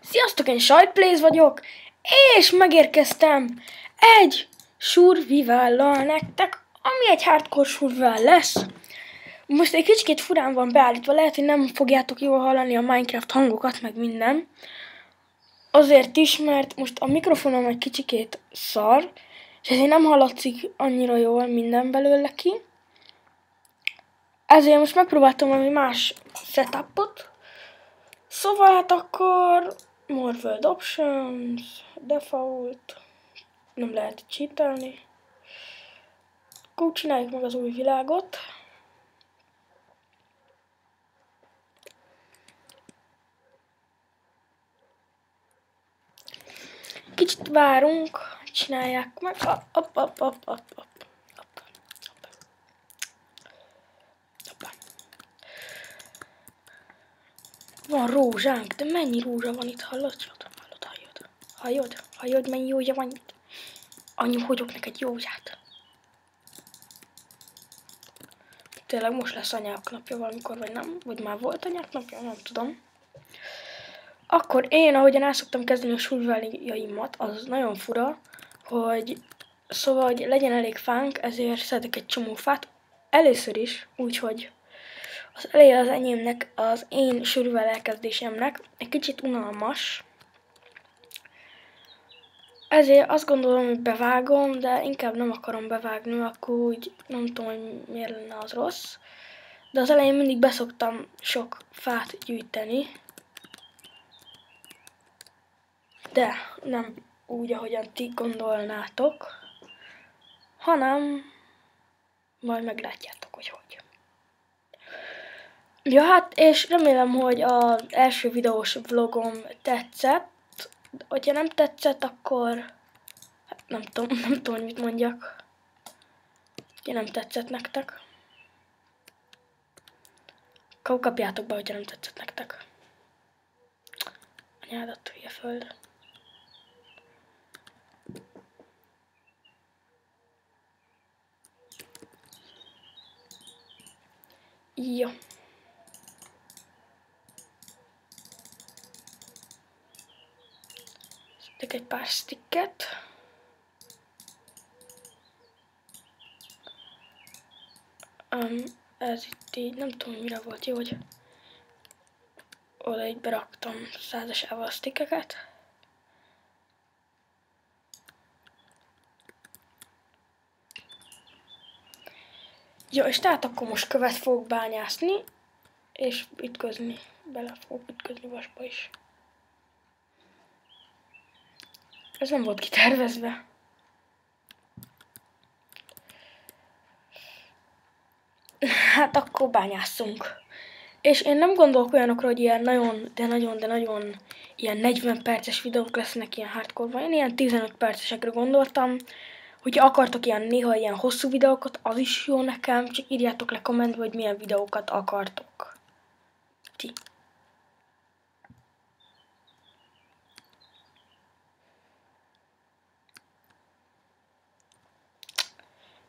Sziasztok, én Sajtplays vagyok, és megérkeztem egy survival-lal nektek, ami egy hardcore survival lesz. Most egy kicsit furán van beállítva, lehet, hogy nem fogjátok jól hallani a Minecraft hangokat, meg minden. Azért is, mert most a mikrofonom egy kicsikét szar, és ezért nem hallatszik annyira jól minden belőle ki. Ezért most megpróbáltam valami más setupot. Szóval hát akkor More World Options, Default, nem lehet cheatelni. Akkor csináljuk meg az új világot. Kicsit várunk, csinálják meg. Van rózsánk, de mennyi rózsa van itt, hallod, mennyi józsa van itt? Anyu, hagyok neked józsát. Tényleg most lesz anyák napja valamikor, vagy nem? Vagy már volt anyák napja, nem tudom. Akkor én, ahogyan el szoktam kezdeni a survivaljaimat, az nagyon fura, hogy szóval, hogy legyen elég fánk, ezért szedek egy csomó fát. Először is, úgyhogy az eleje az enyémnek, az én survival elkezdésemnek egy kicsit unalmas. Ezért azt gondolom, hogy bevágom, de inkább nem akarom bevágni, akkor úgy nem tudom, hogy miért lenne az rossz. De az elején mindig beszoktam sok fát gyűjteni. De nem úgy, ahogyan ti gondolnátok, hanem majd meglátjátok, hogy hogy. Ja, hát, és remélem, hogy az első videós vlogom tetszett. Hogyha nem tetszett, akkor hát nem tudom, hogy mit mondjak. Hogyha nem tetszett nektek. Akkor kapjátok be, hogyha nem tetszett nektek. Anyádat, hülye föld. Jó. Szedek egy pár sticket. Ez itt így, nem tudom, mire volt jó, hogy oda így beraktam százasával a stickeket. Jó, és tehát akkor most követ fogok bányászni, és ütközni, bele fogok ütközni vasba is. Ez nem volt kitervezve. Hát akkor bányásszunk. És én nem gondolok olyanokra, hogy ilyen nagyon ilyen 40 perces videók lesznek ilyen hardcore-ban. Én ilyen 15 percesekre gondoltam. Hogyha akartok néha ilyen hosszú videókat, az is jó nekem, csak írjátok le kommentbe, hogy milyen videókat akartok. Ti.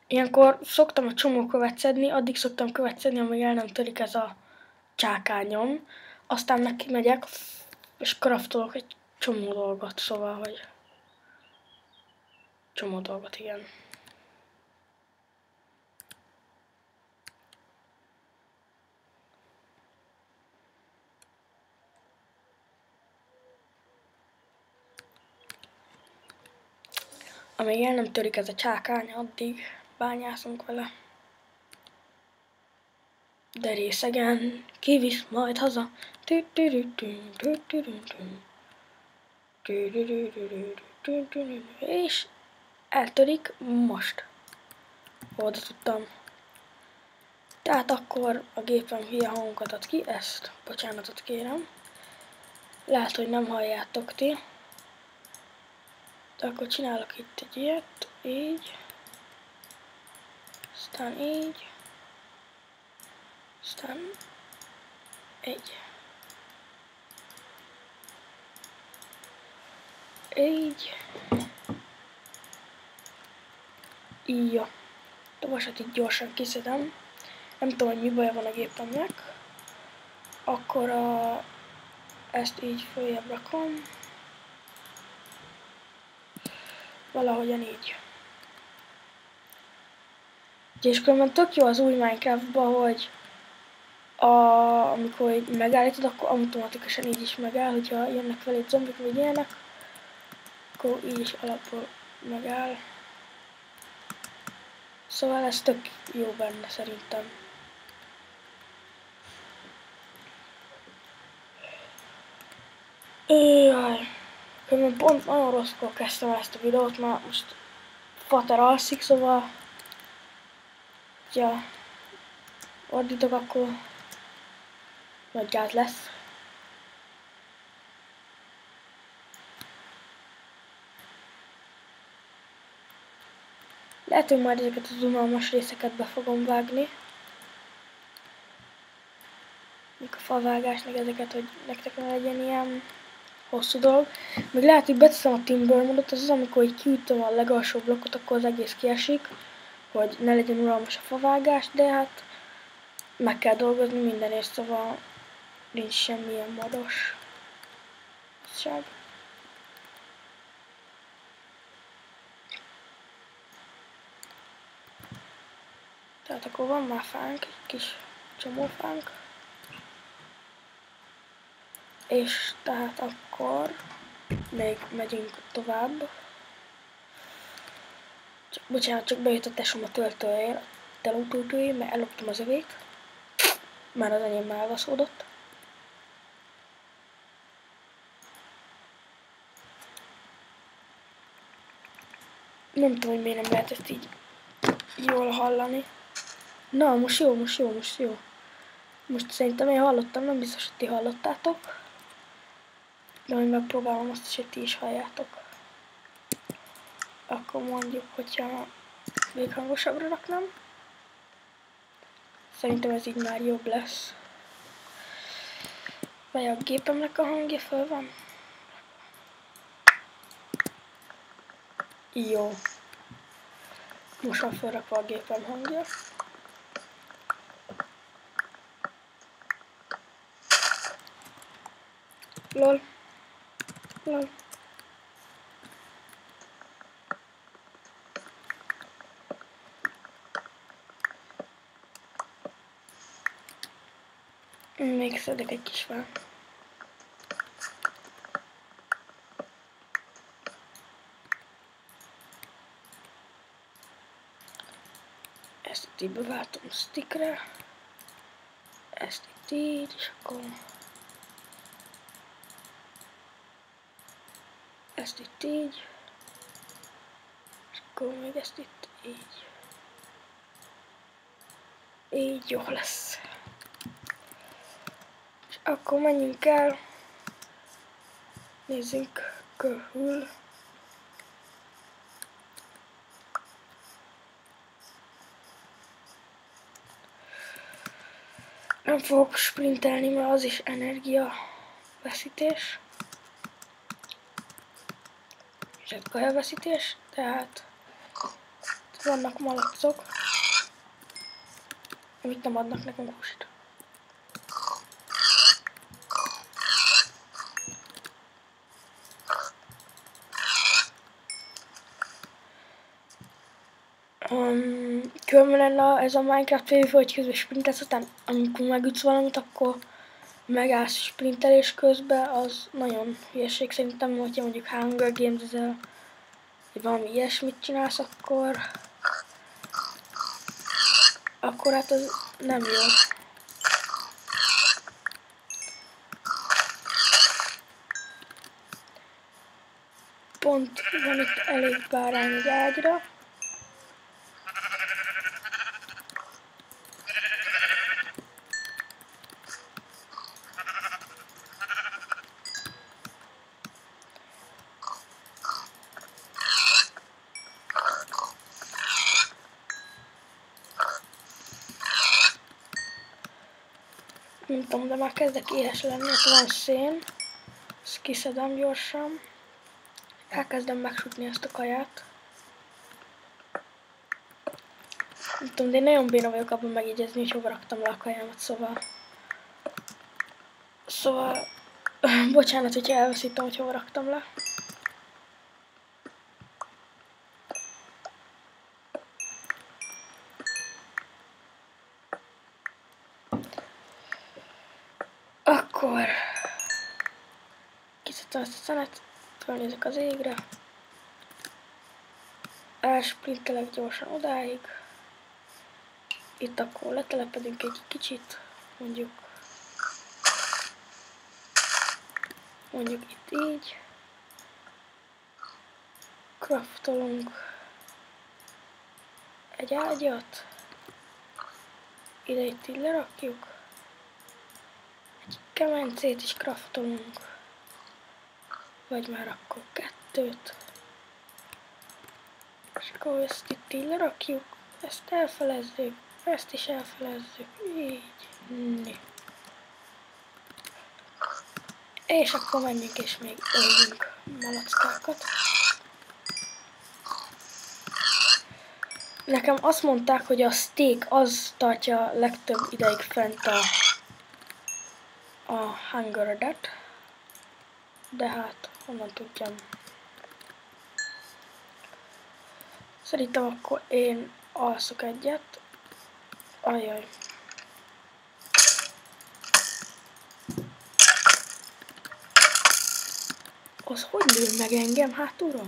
Ilyenkor szoktam a csomó követ szedni, addig szoktam követ szedni, amíg el nem törik ez a csákányom. Aztán neki megyek, és craftolok egy csomó dolgot, szóval, hogy csomó dolgot, igen. Amíg el nem törik ez a csákány, addig bányászunk vele. De részegen kivisz majd haza. És eltörik most. Oda tudtam. Tehát akkor a gépem hülye hangokat ad ki, ezt, bocsánatot kérem. Lehet, hogy nem halljátok ti. De akkor csinálok itt egy ilyet, így. Aztán így. Aztán egy. Így. Jó. A vasat így gyorsan kiszedem. Nem tudom, hogy mi baja van a gépemnek. Akkor ezt így följebb rakom. Valahogyan így. És különben tök jó az új Minecraftban, hogy amikor így megállítod, akkor automatikusan így is megáll, hogyha jönnek felé zombik vagy ilyenek, akkor így is alapból megáll. Szóval ez tök jó benne szerintem. Jaj, különben pont nagyon rosszkor kezdtem ezt a videót, mert most Fater alszik, szóval ja, ordítok, akkor nagy gáz lesz. Lehet, hogy majd ezeket az unalmas részeket be fogom vágni. Mikor a favágásnak ezeket, hogy nektek ne legyen ilyen hosszú dolog. Még lehet, hogy beteszem a Timber modot, az amikor így kiütöm a legalsó blokkot, akkor az egész kiesik, hogy ne legyen unalmas a favágás, de hát meg kell dolgozni mindenért, szóval nincs semmilyen modos. Tehát akkor van már fánk, egy kis csomófánk. És tehát akkor még megyünk tovább. Bocsánat, csak bejött a tesóm a telótöltőjén, mert elloptam az övét. Már az enyém elvaszódott. Nem tudom, hogy miért nem lehet ezt így jól hallani. Na, most jó, most jó, most jó. Most szerintem én hallottam, nem biztos, hogy ti hallottátok. De majd megpróbálom azt is, hogy ti is halljátok. Akkor mondjuk, hogyha még hangosabbra raknám. Szerintem ez így már jobb lesz. Vagy a gépemnek a hangja föl van? Jó. Most van felrakva a gépem hangja. Lol. Lol. Még szedek egy kis fát. Ezt itt így beváltom stickre. Ezt itt így, és akkor... Ezt itt így. És akkor még ezt itt így. Így jó lesz. És akkor menjünk el. Nézzünk körül. Nem fogok sprintelni, mert az is energiaveszítés. És egy kajaveszítés, tehát vannak malacok, amit nem adnak nekünk húst. Különben lenne ez a Minecraft PvP, hogy közben sprintelsz, aztán amikor megütsz valamit, akkor megállsz sprintelés közben, az nagyon hülyeség szerintem, hogyha mondjuk Hunger Games-zel, vagy valami ilyesmit csinálsz, akkor hát az nem jó. Pont van itt elég bárány egy ágyra. Nem tudom, de már kezdek éhes lenni, ott van szén. Ezt kiszedem gyorsan. Elkezdem megsütni ezt a kaját. Nem tudom, de én nagyon béna vagyok abban megjegyezni, hogy hova raktam le a kajámat, szóval Bocsánat, hogyha elveszítem, hogy hova raktam le. Akkor kiszedtem ezt a szenet, fölnézek az égre. Elsprintelek gyorsan odáig. Itt akkor letelepedünk egy kicsit, mondjuk itt így. Craftolunk egy ágyat. Ide itt így lerakjuk. Egy kemencét is craftolunk. Vagy már akkor kettőt. És akkor ezt itt így lerakjuk. Ezt elfelezzük. Ezt is elfelezzük. Így. És akkor menjünk és még öljünk malackákat. Nekem azt mondták, hogy a steak az tartja legtöbb ideig fent a hungeredet. De hát, honnan tudjam. Szerintem akkor én alszok egyet. Ajaj. Az hogy lő meg engem hátulról?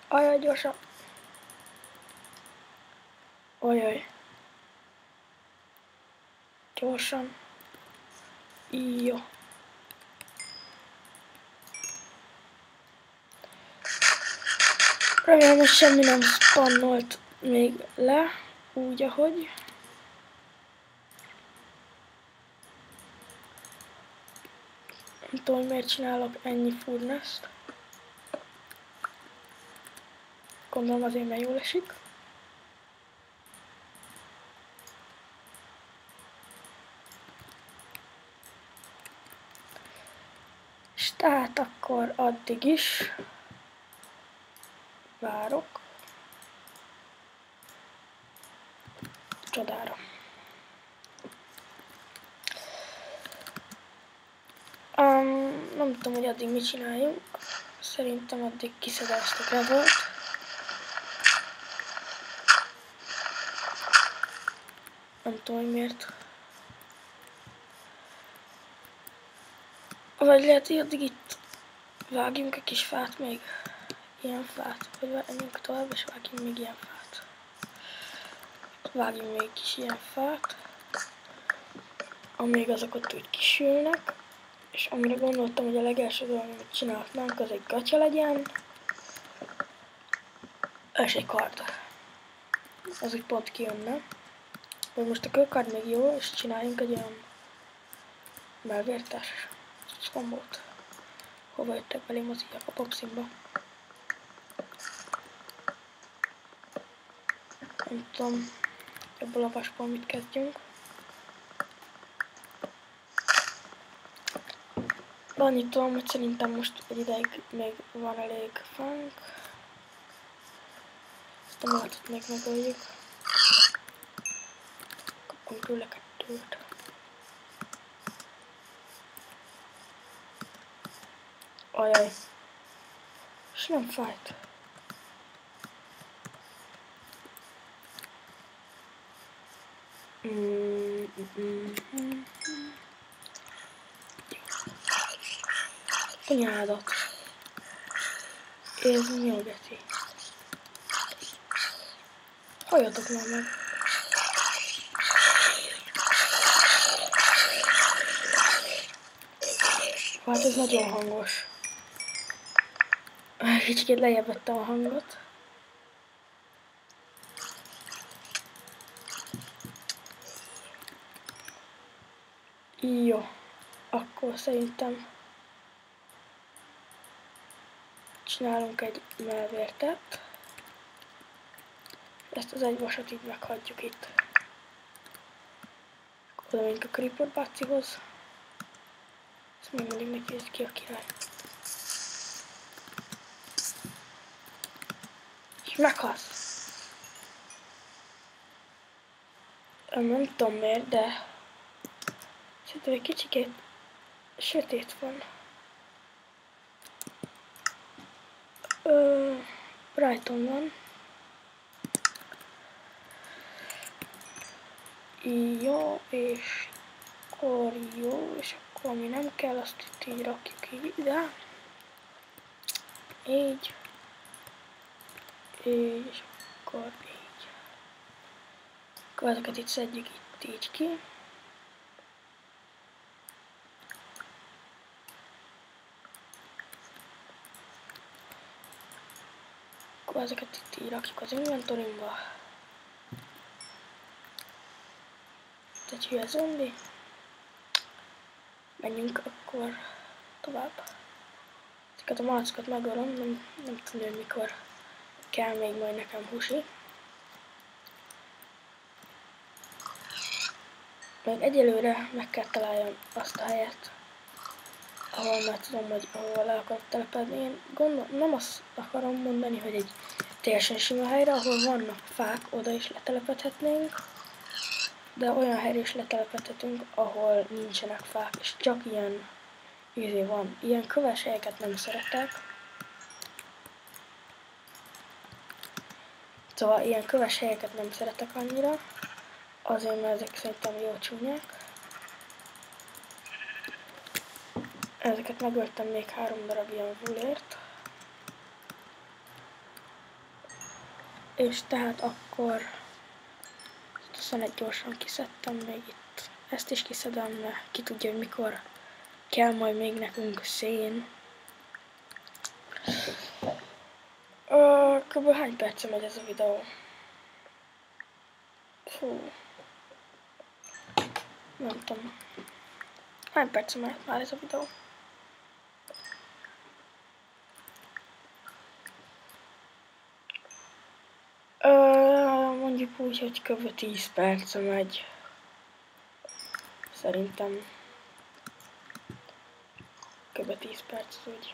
Ajaj, gyorsan. Ajaj. Gyorsan. Jó. Remélem, hogy semmi nem spannolt még le, úgy ahogy. Nem tudom, hogy miért csinálok ennyi furnace-t. Gondolom azért, mert jól esik. És tehát akkor addig is várok. Csodára. Nem tudom, hogy addig mit csináljunk. Szerintem addig kiszedem ezt a gravelt. Nem tudom, hogy miért. Vagy lehet, hogy addig itt vágjunk egy kis fát még. Ilyen fát. Vagy menjünk tovább és vágjunk még ilyen fát. Vágjunk még egy kis ilyen fát. Amíg azok ott úgy kisülnek. És amire gondoltam, hogy a legelső dolog, amit csinálhatnánk, az egy gatya legyen. És egy kard. Az úgy pont kijönne. Vagy most a kőkard még jó, és csináljunk egy olyan belvértes szkombót. Hova jöttek belém az így a popszimba? Nem tudom, ebből a vasból mit kezdjünk. De annyit tudom, hogy szerintem most egy ideig még van elég fánk. Ezt a malatot még megöljük. Kapunk tőle kettőt. Ajaj. És nem fájt. Anyádat. Ez nyelgeti. Halljatok már meg. Hát ez nagyon hangos. Kicsit lejjebb vettem a hangot. Jó. Akkor szerintem csinálunk egy melvértet. Ezt az egy vasat így meghagyjuk itt. Oda megyünk a Creeper bácihoz. Ezt még mindig megnézzük ki a király. És meghalsz. Nem tudom miért, de Szerintem egy kicsikét sötét van. Brighton van. Jó, és akkor jó, és akkor ami nem kell, azt itt így rakjuk így ide. Így. És akkor így. Akkor ezeket itt szedjük itt így ki. Akkor ezeket itt így rakjuk az inventorimba. Egy hülye zombi. Menjünk akkor tovább. Ezeket a malacokat megölöm, nem tudom, hogy mikor kell még majd nekem húsi. Még egyelőre meg kell találjam azt a helyet, ahol már tudom, hogy ahol le akarok telepedni. Én nem azt akarom mondani, hogy egy teljesen sima helyre, ahol vannak fák, oda is letelepedhetnénk. De olyan helyre is letelepedhetünk, ahol nincsenek fák, és csak ilyen van. Ilyen köves helyeket nem szeretek. Szóval ilyen köves helyeket nem szeretek annyira. Azért, mert ezek szerintem jó csúnyák. Ezeket megöltem még 3 darab ilyen vulért. És tehát akkor egy gyorsan kiszedtem még itt. Ezt is kiszedem, mert ki tudja, hogy mikor kell majd még nekünk szén. Kb. Hány perce megy ez a videó? Fú. Nem tudom. Hány perce megy már ez a videó? Mondjuk úgy, hogy kb. 10 perce megy. Szerintem. Kb. 10 perc úgy.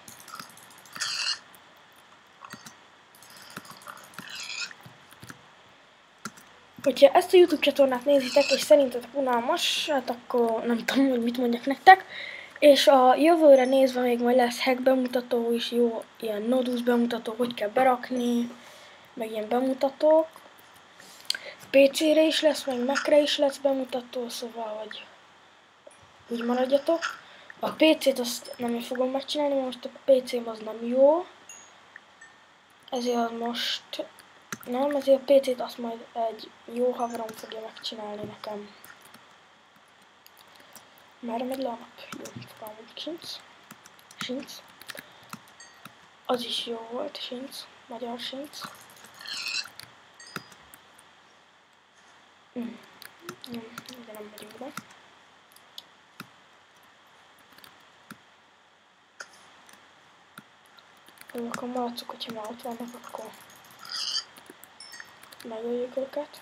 Hogyha ezt a YouTube csatornát nézitek, és szerintetek unalmas, hát akkor nem tudom, hogy mit mondjak nektek. És a jövőre nézve még majd lesz hack bemutató is, jó, ilyen Nodus bemutató, hogy kell berakni, meg ilyen bemutatók. PC-re is lesz, meg Mac-re is lesz bemutató, szóval, hogy úgy maradjatok. A PC-t azt nem én fogom megcsinálni, mert most a PC-m az nem jó. Ezért most nem, ezért a PC-t azt majd egy jó haverom fogja megcsinálni nekem. Már megy le a nap? Jó, fogalmunk sincs. Az is jó volt, sincs. Magyar sincs. De nem megyünk be. Akkor a malacok, hogyha már ott vannak, akkor megöljük őket.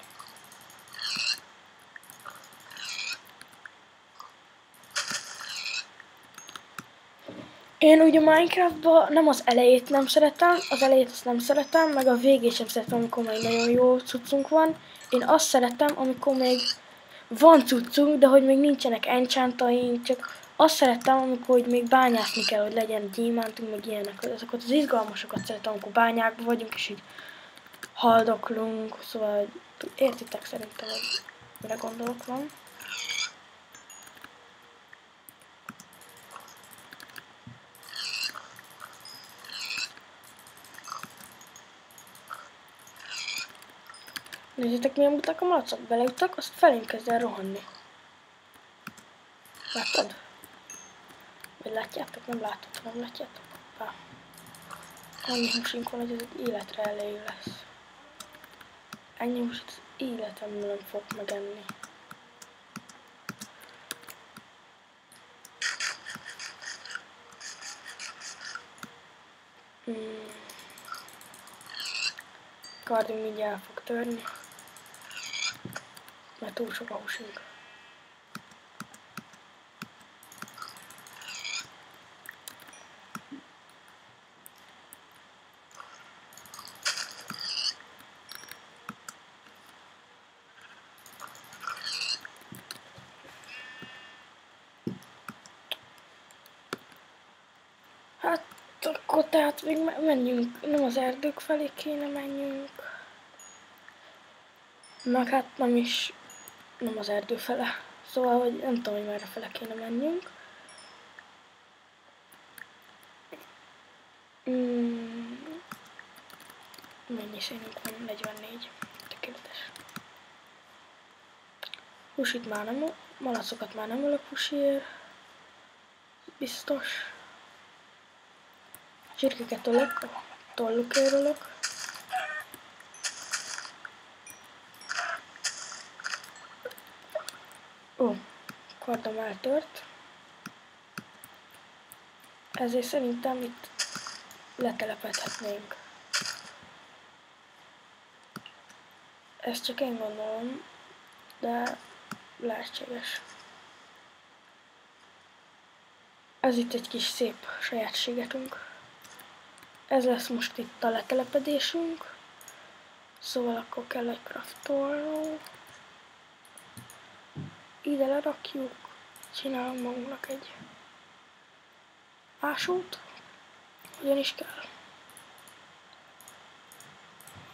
Én ugye Minecraftban nem az elejét nem szeretem, az elejét azt nem szeretem, meg a végét sem szeretem, amikor még nagyon jó cuccunk van. Én azt szeretem, amikor még van cuccunk, de hogy még nincsenek enchantaink, csak azt szeretem, amikor hogy még bányászni kell, hogy legyen gyémántunk, meg ilyenek. Azokat az izgalmasokat szeretem, amikor bányákban vagyunk, és így haldoklunk, szóval értitek szerintem, hogy mire gondolok van. Nézzétek, milyen buták a malacok, beleüttek, azt felém kezd el rohanni. Láttad? Vagy látjátok? Nem látod, nem látjátok? Annyi húsink van, hogy ez egy életre elég lesz. Ennyi húsit életemben nem fog megenni. Kardi mindjárt el fog törni. Mert túl sok a húsunk. Hát akkor tehát még menjünk, nem az erdők felé kéne menjünk. Meg hát nem az erdő fele. Szóval, hogy nem tudom, hogy merre fele kéne menjünk. Mennyi szénünk van? 44. Tökéletes. Húsit már nem, malacokat már nem ölök húsiért. Biztos. Csirkéket ölök, a tollukért ölök. Ó, kardom eltört. Ezért szerintem itt letelepedhetnénk. Ezt csak én gondolom, de lehetséges. Ez itt egy kis szép sajátségekünk. Ez lesz most itt a letelepedésünk. Szóval akkor kell egy craftoló. Ide lerakjuk. Csinálunk magunknak egy ásót. Hogyan is kell.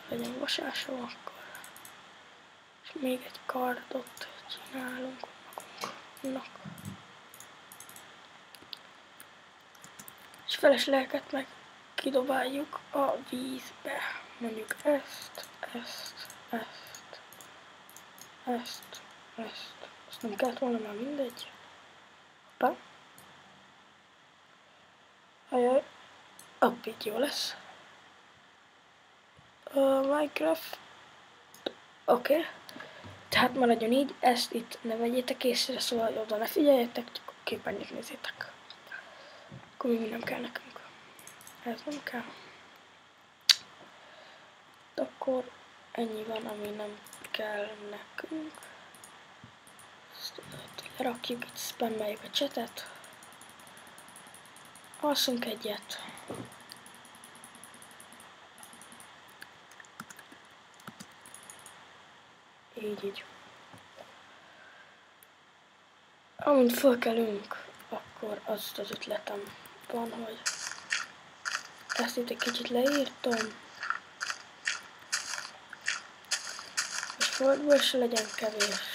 Legyen vasásó akkor. És még egy kardot csinálunk magunknak. És feleslegeket meg kidobáljuk a vízbe. Mondjuk ezt. Azt nem kellett volna, már mindegy. Hoppá. Ajaj. Hopp, így jó lesz. Minecraft. Oké. Tehát maradjon így, ezt itt ne vegyétek észre, szóval oda ne figyeljetek, csak a képernyőt nézzétek. Akkor még nem kell nekünk. Ez nem kell. Akkor ennyi van, ami nem kell nekünk. Ezt lerakjuk, itt spammeljük a chatet. Alszunk egyet. Így. Amint fölkelünk, akkor az ötletem van, hogy ezt itt egy kicsit leírtam. És földből se legyen kevés.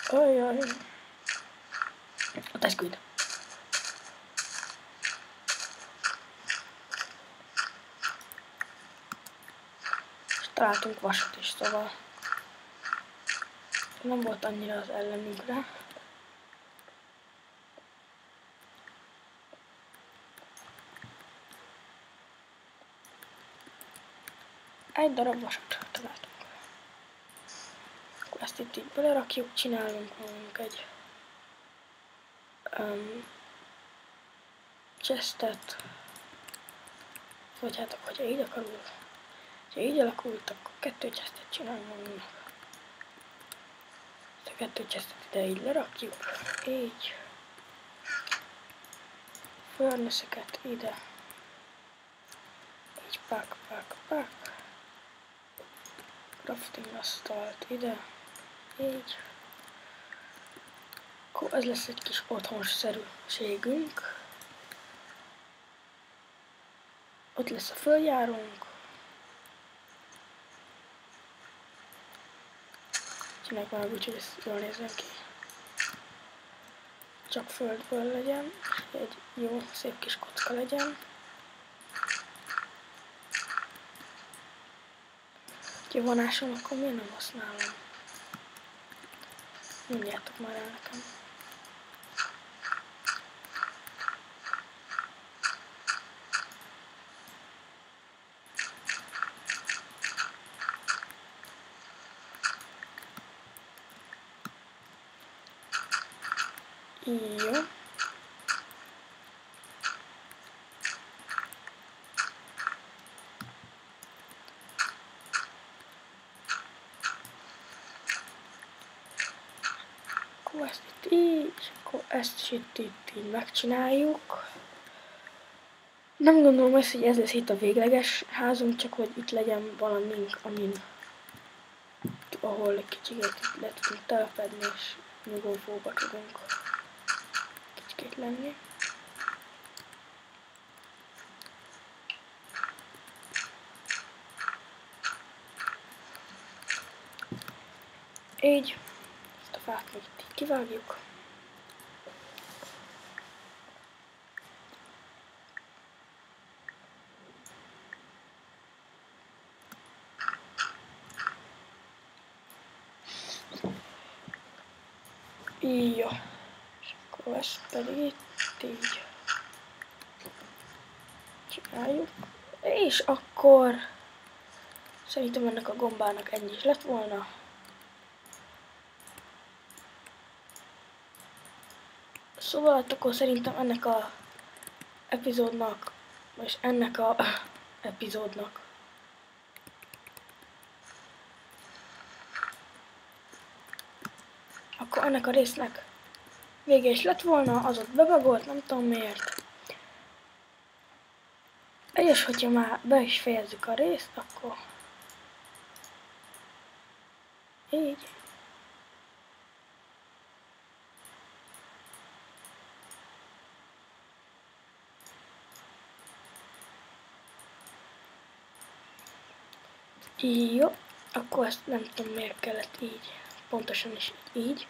Ajaj. Ott ezt küld. És találtunk vasat is, szóval nem volt annyira az ellenünkre. Egy darab vasat találtunk. Ezt itt így belerakjuk, csinálunk magunk egy chestet, vagy hát hogyha így akarul, ha így alakult, akkor 2 chestet csinálunk magunknak. Ezt a 2 chestet ide így lerakjuk, így. Furnace-eket ide. Így pak. Crafting asztalt ide. Így. Akkor ez lesz egy kis otthonszerűségünk. Ott lesz a följárónk. Csináljuk már úgy, hogy ez jól nézzen ki. Csak földből legyen, egy jó, szép kis kocka legyen. Ha van ásom, akkor miért nem használom? Mondjátok már el nekem. Jó. akkor ezt itt így, akkor ezt is itt így megcsináljuk. Nem gondolom azt, hogy ez lesz itt a végleges házunk, csak hogy itt legyen valamink, ahol egy kicsit le tudunk telepedni, és nyugodóba tudunk kicsit lenni. Így, ezt a fát még itt kivágjuk. Jó, és akkor ezt pedig itt így csináljuk. És akkor szerintem ennek a gombának ennyi is lett volna. Szóval akkor szerintem ennek a epizódnak, és ennek a epizódnak akkor ennek a résznek vége is lett volna, az ott bebagolt, nem tudom miért. És hogyha már be is fejezzük a részt, akkor így. Jó, akkor ezt nem tudom miért kellett így, pontosan is így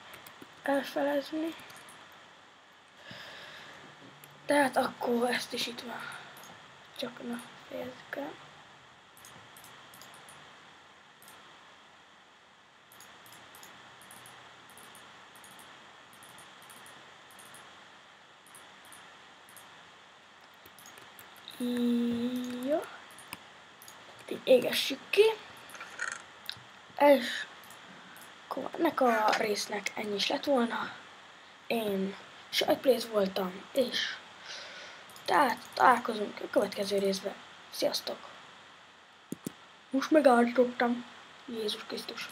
elfelezni. Tehát akkor ezt is itt van. Csak na, fejezzük el. Jó. Így égessük ki. És akkor ennek a résznek ennyi is lett volna. Én Sajtpléz voltam, és tehát találkozunk a következő részben. Sziasztok! Most megállítottam. Jézus Krisztus.